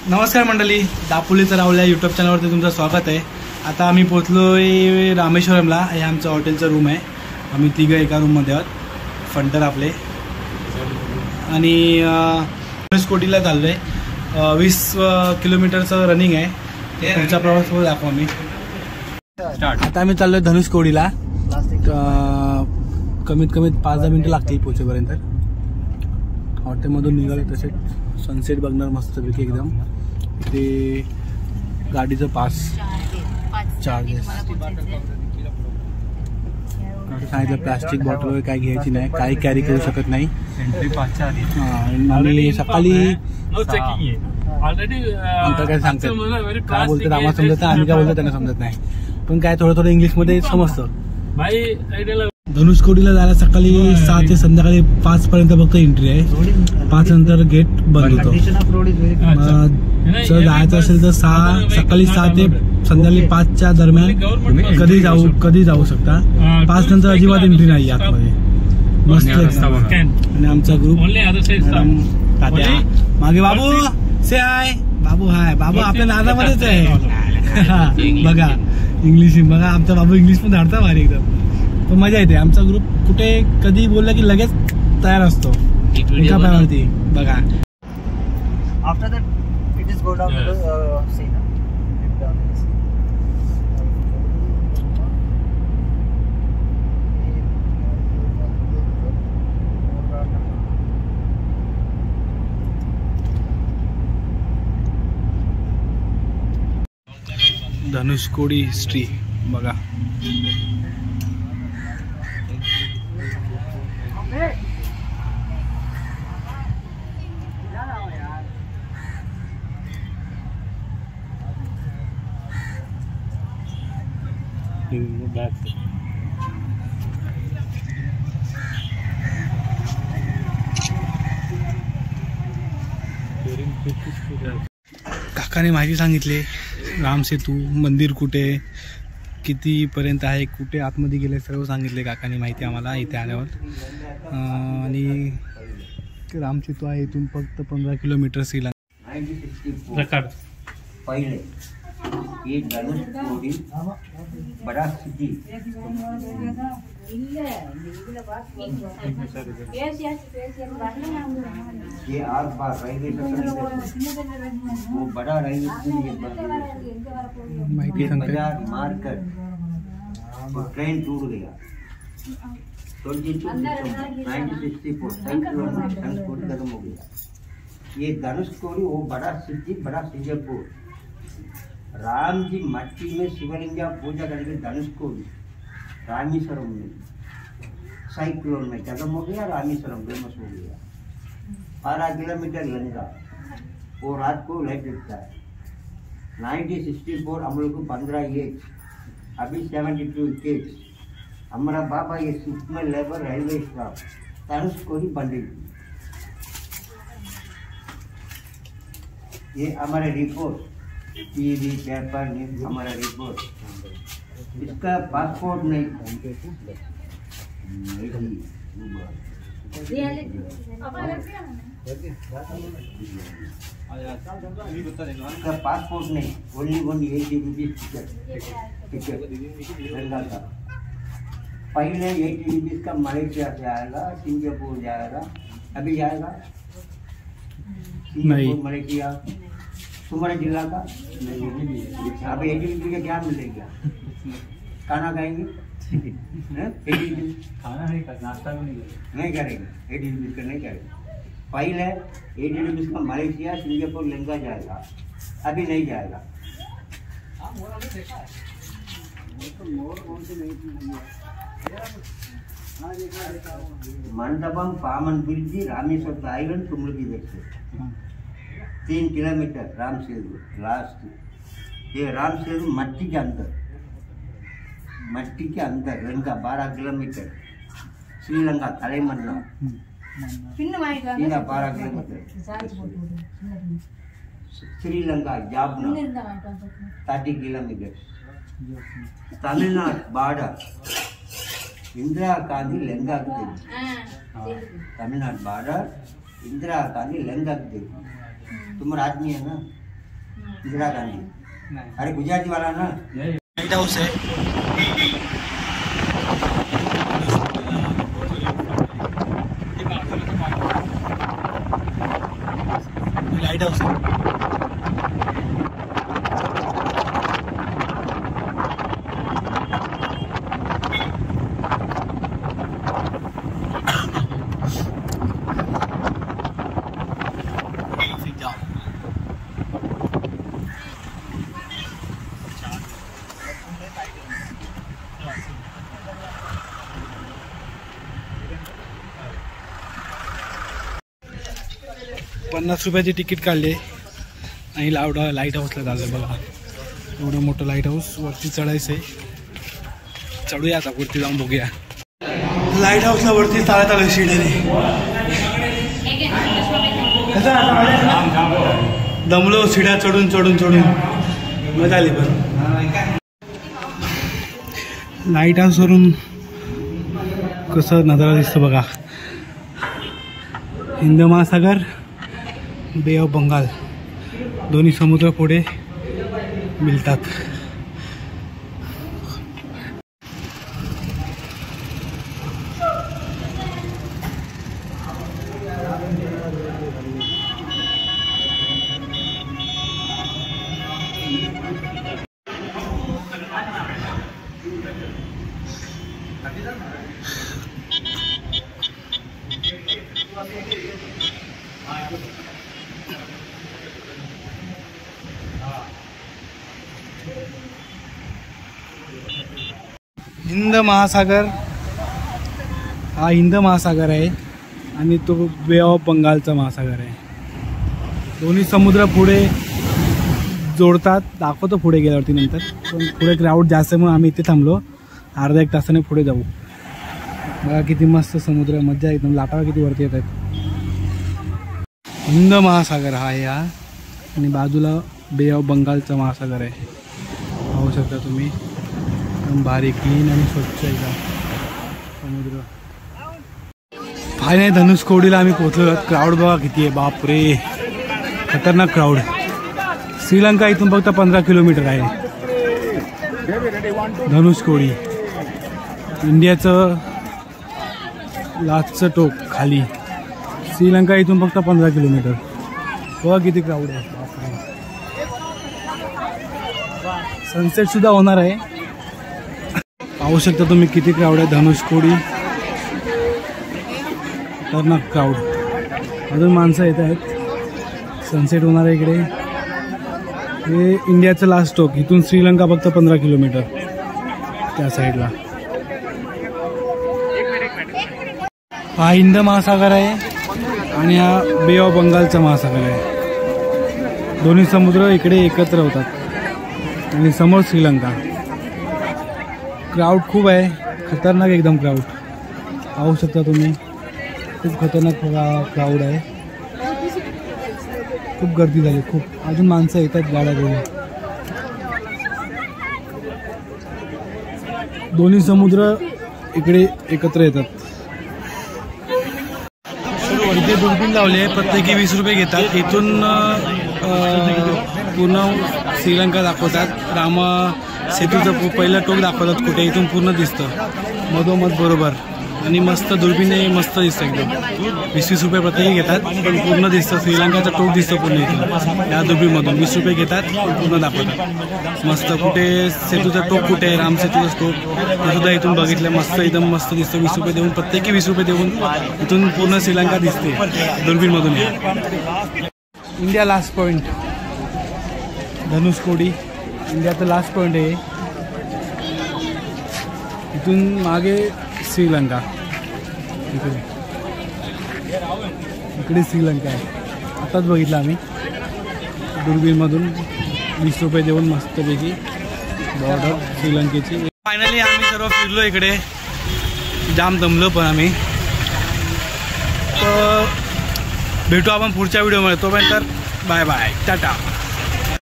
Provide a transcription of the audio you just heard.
नमस्कार मंडळी, दापोलीचा राहुल या यूट्यूब चॅनलवरती तुमचं स्वागत आहे। आता आम्ही पोहोचलोय रामेश्वरमला। हे आमचं हॉटेलचं रूम आहे। आम्ही तिघं एका रूममध्ये आहोत, फंटर आपले। आणि धनुष्कोडीला चाललोय। 20 किलोमीटरचं रनिंग आहे। पुढचा प्रवास दाखवू आम्ही। आता आम्ही चाललोय धनुष्कोडीला। कमीत कमी 5-10 मिनिटं लागतील पोहोचेपर्यंत। हॉटेलमधून निघाले तसेच सनसेट बघणार मस्तपैकी एकदम। ते गाडीचं पास चार्जेस सांगितलं। प्लास्टिक बॉटल वगैरे काय घ्यायची नाही, काही कॅरी करू शकत नाही। आणि सकाळी आमचं काय सांगतात, काय बोलतात आम्हाला समजत नाही, आम्ही काय बोलतो त्यांना समजत नाही, पण काय थोडं थोडं इंग्लिशमध्ये समजतं। धनुष्कोडीला जायला सकाळी 7 ते संध्याकाळी 5 पर्यंत फक्त एंट्री आहे। 5 नंतर गेट बंद होतो। जर जायचं असेल तर सकाळी 6 ते संध्याकाळी 5च्या दरम्यान कधी जाऊ शकता। 5 नंतर अजिबात एंट्री नाही आतमध्ये। मस्त आणि आमचा ग्रुप मागे बाबू से हाय। बाबू हाय, बाबू आपल्या नादामध्येच आहे। बघा इंग्लिश बघा, आमचा बाबू इंग्लिश पण धाडता भारी एकदम। तो मजा येते। आमचा ग्रुप कुठे कधी बोलला की लगेच तयार असतो एका पायावरती। बघा after that it is go down to see ना धनुष्कोडी हिस्ट्री बघा। काकाने माहिती सांगितले, राम सेतू मंदिर कुठे किती पर्यंत आहे, कुठे आतमध्ये गेले सर्व सांगितले काकाने माहिती आम्हाला इथे आल्यावर। आणि राम सेतू आहे इथून फक्त 15 किलोमीटर श्रीलंका। पहले ये धनुष्कोडी बड़ा सिटी ये आस पास रेलवे स्टेशन वो बड़ा रेलवे स्टेशन बाजार मार्केट ट्रेन टूट गया। 1964 धनुष्कोडी खत्म हो गया। ये धनुष्कोडी वो बड़ा सिटी बड़ा सिजपुर। राम जी मट्टी में शिवलिंगा पूजा करके धनुष्कोडी रामेश्वरम में साइक्लोन में खत्म हो गया। रामेश्वरम फेमस हो गया। 12 किलोमीटर लंका वो रात को लाइट दिखता है। 1964 हम लोग को 15 एज, अभी 72 एज। हमारा बाबा ये शिप में लेबर रेलवे स्टाफ धनुष्कोडी बंदी। ये हमारे रिपोर्ट टीवी पेपर न्यूज हमारा रिपोर्ट। इसका पासपोर्ट नहीं, इसका पासपोर्ट नहीं, ओनली 80 रुपीज टिकट लंका का। पहले 80 रुपीज का मलेशिया से आएगा, सिंगापुर जाएगा, अभी जाएगा सिंगापुर मलेशिया। तुम्हारे जिला का अभी 80 रुपये का क्या मिलेगा? खाना खाएंगे? खाना नहीं, नाश्ता भी नहीं करेंगे। 80 रुपीज का नहीं करेंगे। पहले 80 रुपीज का मलेशिया सिंगापुर लंका जाएगा, अभी नहीं जाएगा। मंडपम पामन ब्रिज रामेश्वर आइलैंड तुम लोग देख सकते। 3 किलोमीटर राम सेतु लास्ट। ये राम सेतु मट्टी के अंदर लंका 12 किलोमीटर श्रीलंका तलेमंडलम सीधा 12 kilometre. Sri Lanka Jaffna 30 kilometre. Tamil Nadu border Indira Gandhi Lanka Tamil Nadu border Indira Gandhi Lanka तुम्हारा आदमी है ना, इंदिरा गांधी। अरे गुजराती वाला ना। लाइट हाउस है। लाइट हाउस है। ₹50 तिकीट काढले आणि लाईट हाऊसला जायचं बघा। एवढं मोठं लाईट हाऊस वरती चढायचं आहे। चढूया आता वरती जाऊन बघूया। लाईट हाऊसला वरती चालत आलं शिडीने। दमलो शिड्या चढून चढून चढून मजा आली। पण लाईट हाऊसवरून कसं नजारा दिसतो बघा। हिंद महासागर, बे ऑफ बंगाल दोन्ही समुद्र पुढे मिळतात। हिंद महासागर हा हिंद महासागर आहे आणि तो बे ऑफ बंगालचा महासागर आहे। दोन्ही समुद्र पुढे जोडतात। दाखवतो पुढे गेल्यावरती नंतर। पण पुढे क्राऊड जास्त आहे म्हणून आम्ही इथे थांबलो। अर्धा एक तासाने पुढे जाऊ। बघा किती मस्त समुद्र, मजा एकदम। लाटा किती वरती येत आहेत। हिंद महासागर हा आहे हा आणि बाजूला बे ऑफ बंगालचा महासागर आहे। पाहू शकता तुम्ही एकदम भारी क्लीन आणि स्वच्छ एकदम समुद्र। फायनली धनुषकोडीला आम्ही पोहोचलो। क्राऊड बघा किती आहे, बापरे खतरनाक क्राऊड। श्रीलंका इथून फक्त 15 किलोमीटर आहे धनुषकोडी। इंडियाचं लास्टचं टोक खाली। श्रीलंका इथून फक्त 15 किलोमीटर। बघा किती क्राऊड आहे, बापरे। सनसेट सुद्धा होणार आहे। पाहू शकता तुम्ही किती क्राऊड आहे धनुषकोडी। खतरनाक क्राऊड। अजून माणसं येत आहेत। सनसेट होणार आहे इकडे। हे इंडियाचं लास्ट टोक। इथून श्रीलंका फक्त 15 किलोमीटर त्या साईडला। हा हिंद महासागर आहे आणि हा बे ऑफ बंगालचा महासागर आहे। दोन्ही समुद्र इकडे एकत्र होतात आणि समोर श्रीलंका। क्राऊड खूप आहे, खतरनाक एकदम क्राऊड। पाहू शकता तुम्ही खूप खतरनाक क्राऊड आहे। खूप गर्दी झाली खूप। अजून माणसं येतात गाड्या घेऊन। दोन्ही समुद्र इकडे एकत्र येतात। इथे दुर्बीण लावले, प्रत्येकी ₹20 घेतात। इथून पूर्ण श्रीलंका दाखवतात। रामा सेतूचं पहिलं टोक दाखवतात कुठे। इथून पूर्ण दिसतं मधोमध बरोबर आणि मस्त दुर्बीणे मस्त दिसतं एकदम। ₹20 प्रत्येकी घेतात पण पूर्ण दिसतं। श्रीलंकाचं टोक दिसतं पूर्ण इथून या दुर्बीणमधून। ₹20 घेतात पूर्ण दाखवतात मस्त। कुठे सेतूचं टोक कुठे आहे, राम सेतूचं टोक ते सुद्धा इथून बघितलं। मस्त एकदम मस्त दिसतं। ₹20 देऊन प्रत्येकी ₹20 देऊन इथून पूर्ण श्रीलंका दिसते दुर्बीणमधून। इंडिया लास्ट पॉईंट धनुषकोडी इंडियाचं लास्ट पॉईंट आहे। इथून मागे श्रीलंका, इकडे श्रीलंका आहे। आताच बघितलं आम्ही दुर्बीणमधून। ₹20 देऊन मस्तपैकी बॉर्डर श्रीलंकेची। फायनली आम्ही सर्व फिरलो इकडे, जाम दमलो पण आम्ही। तर भेटू आपण पुढच्या व्हिडिओमध्ये। तोपर्यंत बाय बाय, टाटा।